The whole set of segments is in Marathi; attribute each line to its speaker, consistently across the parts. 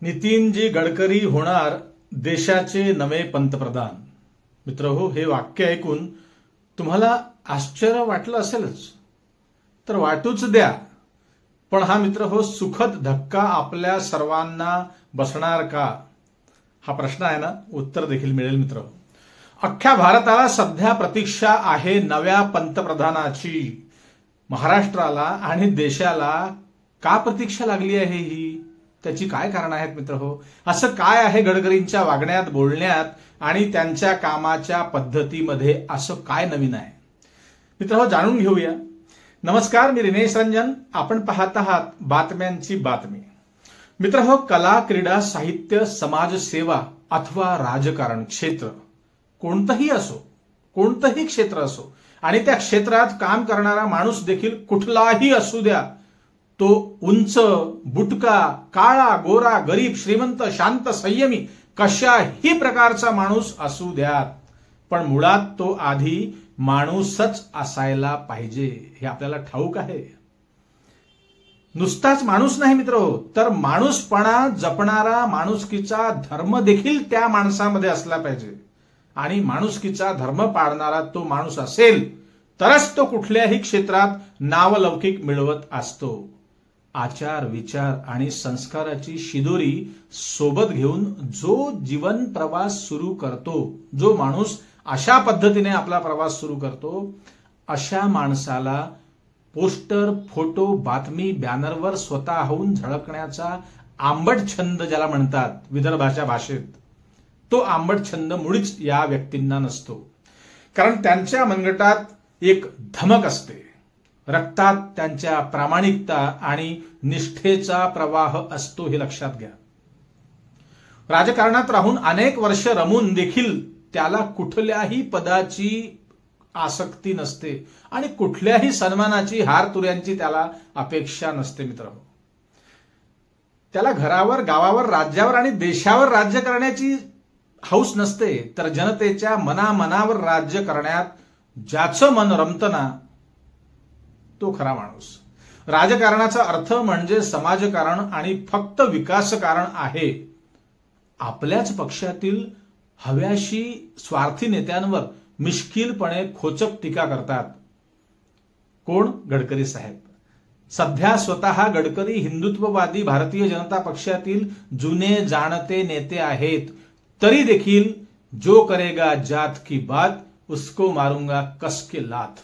Speaker 1: नितीनजी गडकरी होणार देशाचे नवे पंतप्रधान। मित्रहो, हे वाक्य ऐकून तुम्हाला आश्चर्य वाटलं असेलच, तर वाटूच द्या। पण हा मित्रहो सुखद धक्का आपल्या सर्वांना बसणार का, हा प्रश्न आहे ना, उत्तर देखील मिळेल मित्रहो। अख्ख्या भारताला सध्या प्रतीक्षा आहे नव्या पंतप्रधानाची। महाराष्ट्राला आणि देशाला का प्रतीक्षा लागली आहे ही, त्याची काय कारण आहेत मित्रहो? असं काय आहे गडकरींच्या वागण्यात, बोलण्यात आणि त्यांच्या कामाच्या पद्धतीमध्ये असं काय नवीन आहे मित्रहो? जाणून घेऊया। नमस्कार, मी रिनेश रंजन, आपण पाहत आहात बातम्यांची बातमी। मित्रहो, कला, क्रीडा, साहित्य, समाजसेवा अथवा राजकारण क्षेत्र कोणतंही असो, कोणतंही क्षेत्र असो आणि त्या क्षेत्रात काम करणारा माणूस देखील कुठलाही असू द्या, तो उंच, बुटका, काळा, गोरा, गरीब, श्रीमंत, शांत, संयमी कशाही प्रकारचा माणूस असू द्या, पण मुळात तो आधी माणूसच असायला पाहिजे, हे आपल्याला ठाऊक आहे। नुसताच माणूस नाही मित्रहो, तर माणूसपणा जपणारा, माणुसकीचा धर्म देखील त्या माणसामध्ये असला पाहिजे। आणि माणुसकीचा धर्म पाळणारा तो माणूस असेल तरच तो कुठल्याही क्षेत्रात नावलौकिक मिळवत असतो। आचार, विचार आणि संस्काराची शिदोरी सोबत घेऊन जो जीवन प्रवास सुरू करतो, जो माणूस अशा पद्धतीने आपला प्रवास सुरू करतो, अशा माणसाला पोस्टर, फोटो, बातमी, बॅनरवर स्वतःहून झळकण्याचा आंबट छंद ज्याला म्हणतात विदर्भाच्या भाषेत, तो आंबट छंद मुळीच या व्यक्तींना नसतो। कारण त्यांच्या मनगटात एक धमक असते, रक्तात त्यांच्या प्रामाणिकता आणि निष्ठेचा प्रवाह असतो, हे लक्षात घ्या। राजकारणात राहून अनेक वर्ष रमून देखील त्याला कुठल्याही पदाची आसक्ती नसते आणि कुठल्याही सन्मानाची, हारतुऱ्यांची त्याला अपेक्षा नसते मित्रांनो। त्याला घरावर, गावावर, राज्यावर आणि देशावर राज्य करण्याची हौस नसते, तर जनतेच्या मनामनावर राज्य करण्यात ज्याचं मन रमतं ना, तो खरा माणूस। राजकारणाचा अर्थ म्हणजे समाजकारण आणि फक्त विकासकारण आहे। आपल्याच पक्षातील हव्याशी स्वार्थी नेत्यांवर मिश्किलपणे खोचक टीका करतात। कोण? गडकरी साहेब। सध्या स्वतः गडकरी हिंदुत्ववादी भारतीय जनता पक्षातील जुने जाणते नेते आहेत, तरी देखील जो करेगा जात की बात उसको मारूंगा कस के लात,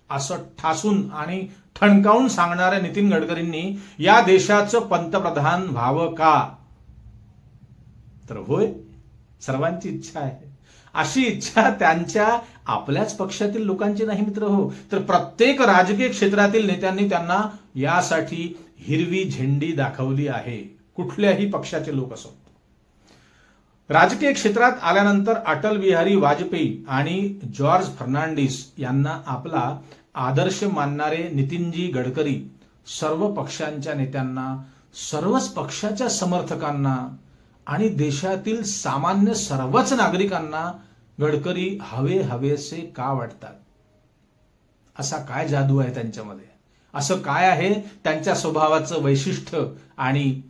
Speaker 1: असं ठासून आणि ठणकावून सांगणाऱ्या नितीन गडकरींनी या देशाचं पंतप्रधान व्हावं का? तर होय, सर्वांची इच्छा आहे। अशी इच्छा त्यांच्या आपल्याच पक्षातील लोकांची नाही मित्र हो, तर प्रत्येक राजकीय क्षेत्रातील नेत्यांनी त्यांना यासाठी हिरवी झेंडी दाखवली आहे, कुठल्याही पक्षाचे लोक असो। राजकीय क्षेत्रात आल्यानंतर अटल बिहारी वाजपेयी आणि जॉर्ज फर्नांडिस यांना आपला आदर्श मानणारे नितीनजी गडकरी सर्व पक्षांच्या नेत्यांना, सर्वच पक्षाच्या समर्थकांना आणि देशातील सामान्य सर्वच नागरिकांना गडकरी हवेसे का वाटतात? असा काय जादू आहे त्यांच्यामध्ये? असं काय आहे त्यांच्या स्वभावाचं वैशिष्ट्य आणि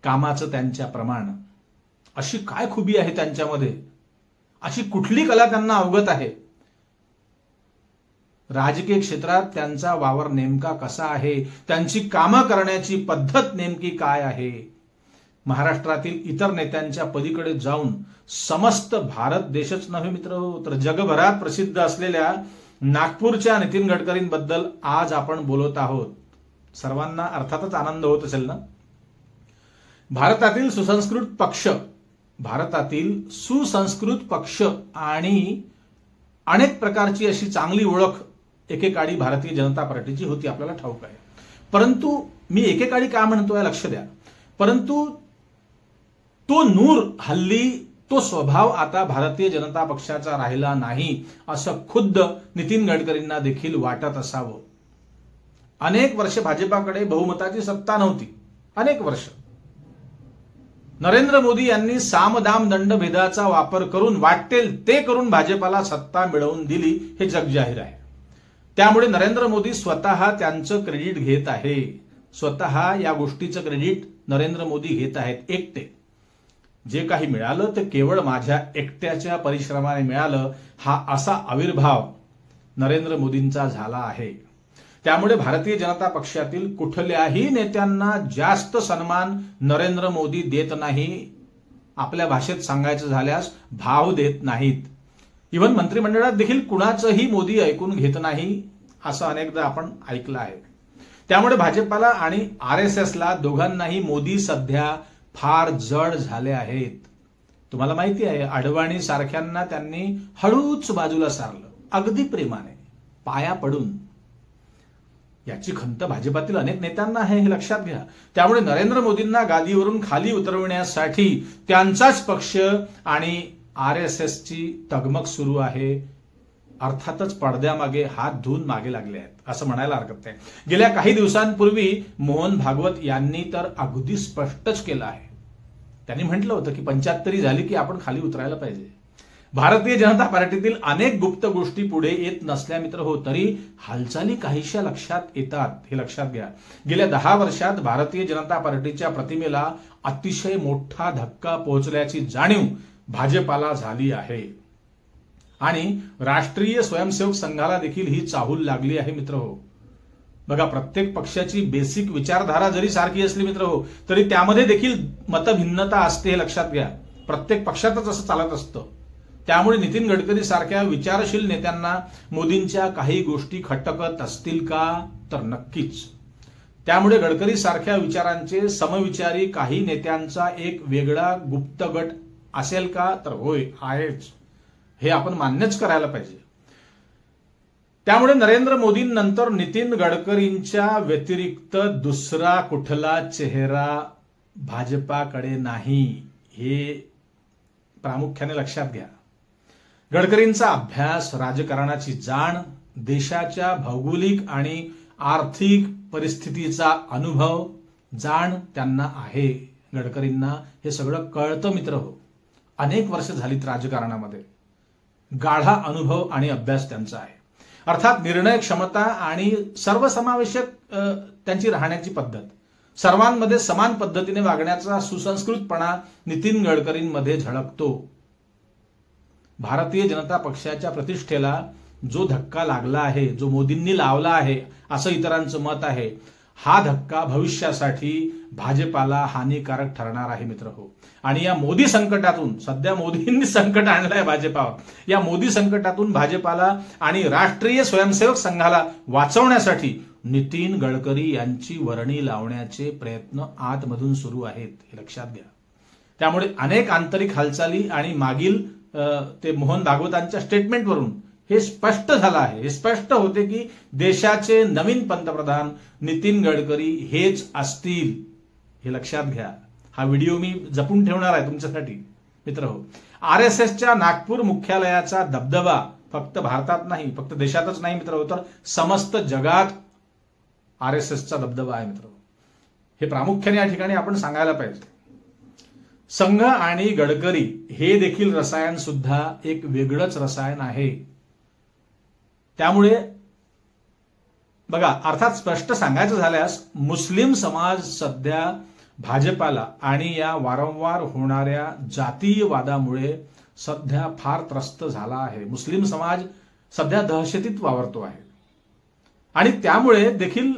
Speaker 1: कामाचं त्यांच्या प्रमाण? अशी काय खुबी आहे त्यांच्यामध्ये? अशी कुठली कला त्यांना अवगत आहे? राजकीय क्षेत्रात त्यांचा वावर नेमका कसा आहे? त्यांची कामं करण्याची पद्धत नेमकी काय आहे? महाराष्ट्रातील इतर नेत्यांच्या पलीकडे जाऊन समस्त भारत देशच नव्हे मित्र, तर जगभरात प्रसिद्ध असलेल्या नागपूरच्या नितीन गडकरींबद्दल आज आपण बोलत आहोत। सर्वांना अर्थातच आनंद होत असेल ना? भारतातील सुसंस्कृत पक्ष आणि अनेक प्रकारची अशी चांगली ओळख एकेकाळी भारतीय जनता पार्टीची होती, आपल्याला ठाऊक आहे। परंतु मी एकेकाळी का म्हणतोय लक्ष द्या, परंतु तो नूर, हल्ली तो स्वभाव आता भारतीय जनता पक्षाचा राहिला नाही, असं खुद्द नितीन गडकरींना देखील वाटत असावं। अनेक वर्ष भाजपाकडे बहुमताची सत्ता नव्हती, अनेक वर्ष। नरेंद्र मोदी यांनी सामदाम दंडभेदाचा वापर करून, वाटेल ते करून भाजपाला सत्ता मिळवून दिली, हे जगजाहीर आहे। त्यामुळे नरेंद्र मोदी स्वतः त्यांचं क्रेडिट घेत आहे। स्वतः या गोष्टीचं क्रेडिट नरेंद्र मोदी घेत आहेत एकटे. जे काही मिळालं ते केवळ माझ्या एकट्याच्या परिश्रमाने मिळालं, हा असा आविर्भाव नरेंद्र मोदींचा झाला आहे. त्यामुळे भारतीय जनता पक्षातील कुठल्याही नेत्यांना जास्त सन्मान नरेंद्र मोदी देत नाही. आपल्या भाषेत सांगायचं झाल्यास भाव देत नाहीत. इव्हन मंत्रिमंडळात देखील कुणाचंही मोदी ऐकून घेत नाही, असं अनेकदा आपण ऐकलं आहे. त्यामुळे भाजपाला आणि RSSला दोघांनाही मोदी सध्या फार जड झाले आहेत. तुम्हाला माहिती आहे, अडवाणी सारख्यांना त्यांनी हळूच बाजूला सारलं, अगदी प्रेमाने, पाया पडून. याची खंत भाजपातील अनेक नेत्यांना आहे, हे लक्षात घ्या. त्यामुळे नरेंद्र मोदींना गादीवरून खाली उतरविण्यासाठी त्यांचाच पक्ष आणि RSSची तगमग सुरू आहे. अर्थातच पडद्यामागे हात धुवून मागे लागले आहेत, असं म्हणायला हरकत नाही. गेल्या काही दिवसांपूर्वी मोहन भागवत यांनी तर अगदी स्पष्टच केलं आहे. त्यांनी म्हटलं होतं की 75 झाली की आपण खाली उतरायला पाहिजे. भारतीय जनता पार्टीतील अनेक गुप्त गोष्टी पुढे येत नसल्या मित्र हो, तरी हालचाली काहीशा लक्षात येतात, हे लक्षात घ्या. गेल्या 10 वर्षात भारतीय जनता पार्टीच्या प्रतिमेला अतिशय मोठा धक्का पोहोचल्याची जाणीव भाजपाला झाली आहे. आणि राष्ट्रीय स्वयंसेवक संघाला देखील ही चाहूल लागली आहे मित्र हो. बघा, प्रत्येक पक्षाची बेसिक विचारधारा जरी सारखी असली मित्र हो, तरी त्यामध्ये देखील मतभिन्नता असते, हे लक्षात घ्या. प्रत्येक पक्षातच असं चालत असतं. त्यामुळे नितीन गडकरी सारख्या विचारशील नेत्यांना मोदींच्या काही गोष्टी खटकत असतील का, तर नक्कीच. त्यामुळे गडकरी सारख्या विचारांचे समविचारी काही नेत्यांचा एक वेगळा गुप्त गट असेल का, तर होय, आहेच. हे आपण मान्यच करायला पाहिजे. त्यामुळे नरेंद्र मोदींनंतर नितीन गडकरींच्या व्यतिरिक्त दुसरा कुठला चेहरा भाजपाकडे नाही, हे प्रामुख्याने लक्षात घ्या. गडकरींचा अभ्यास, राजकारणाची जाण, देशाच्या भौगोलिक आणि आर्थिक परिस्थितीचा अनुभव, जाण त्यांना आहे. गडकरींना हे सगळं कळतं मित्र हो. अनेक वर्ष झालीत राजकारणामध्ये. गाढा अनुभव आणि अभ्यास त्यांचा आहे. अर्थात निर्णय क्षमता आणि सर्वसमावेशक त्यांची राहण्याची पद्धत, सर्वांमध्ये समान पद्धतीने वागण्याचा सुसंस्कृतपणा नितीन गडकरींमध्ये झळकतो. भारतीय जनता पक्षाच्या प्रतिष्ठेला जो धक्का लागला आहे, जो मोदींनी लावला आहे, असं इतरांचं मत आहे, हा धक्का भविष्यासाठी भाजपाला हानिकारक ठरणार आहे मित्र हो. आणि या मोदी संकटातून, सध्या मोदींनी संकट आणलंय भाजपावर, या मोदी संकटातून भाजपाला आणि राष्ट्रीय स्वयंसेवक संघाला वाचवण्यासाठी नितीन गडकरी यांची वर्णी लावण्याचे प्रयत्न आतमधून सुरू आहेत, हे लक्षात घ्या. त्यामुळे अनेक आंतरिक हालचाली आणि मागील ते मोहन भागवतांच्या स्टेटमेंटवरून हे स्पष्ट झालं आहे. हे स्पष्ट होते की देशाचे नवीन पंतप्रधान नितीन गडकरी हेच असतील, हे लक्षात घ्या. हा व्हिडिओ मी जपून ठेवणार आहे तुमच्यासाठी मित्र हो. RSSच्या नागपूर मुख्यालयाचा दबदबा फक्त भारतात नाही, फक्त देशातच नाही मित्र हो, तर समस्त जगात RSSचा दबदबा आहे मित्र. हे प्रामुख्याने या ठिकाणी आपण सांगायला पाहिजे. संघ आणि गडकरी हे देखील रसायन सुद्धा एक वेगळंच रसायन आहे. त्यामुळे बघा, अर्थात स्पष्ट सांगायचं झाल्यास मुस्लिम समाज सध्या भाजपाला आणि या वारंवार होणाऱ्या जातीयवादामुळे सध्या फार त्रस्त झाला आहे. मुस्लिम समाज सध्या दहशतीत वावरतो आहे. आणि त्यामुळे देखील,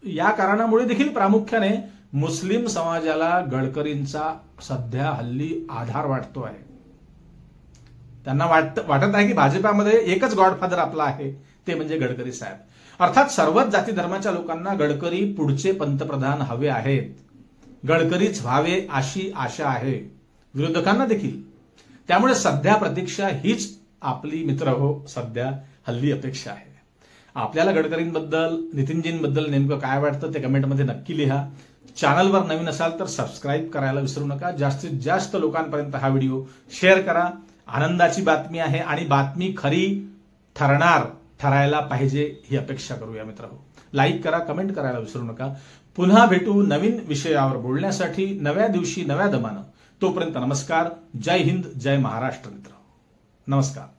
Speaker 1: या कारणामुळे देखील प्रामुख्याने मुस्लिम समाजाला गडकरींचा सध्या हल्ली आधार वाटतो आहे. त्यांना वाटत आहे की भाजपामध्ये एकच गॉडफादर आपला आहे, ते म्हणजे गडकरी साहेब. अर्थात सर्वच जाती धर्माच्या लोकांना गडकरी पुढचे पंतप्रधान हवे आहेत. गडकरीच व्हावे अशी आशा आहे विरोधकांना देखील. त्यामुळे सध्या प्रतीक्षा हीच आपली मित्र हो, सध्या हल्ली अपेक्षा आहे. आपल्याला गडकरींबद्दल, नितीनजींबद्दल नेमकं काय वाटतं ते कमेंटमध्ये नक्की लिहा. चॅनलवर नवीन असाल तर सबस्क्राईब करायला विसरू नका. जास्तीत जास्त लोकांपर्यंत हा व्हिडिओ शेअर करा. आनंदाची बातमी आहे आणि बातमी खरी ठरायला पाहिजे ही अपेक्षा करूया मित्र हो. लाईक करा, कमेंट करायला विसरू नका. पुन्हा भेटू नवीन विषयावर बोलण्यासाठी नव्या दिवशी नव्या दमानं. तोपर्यंत नमस्कार. जय हिंद, जय महाराष्ट्र मित्र. नमस्कार.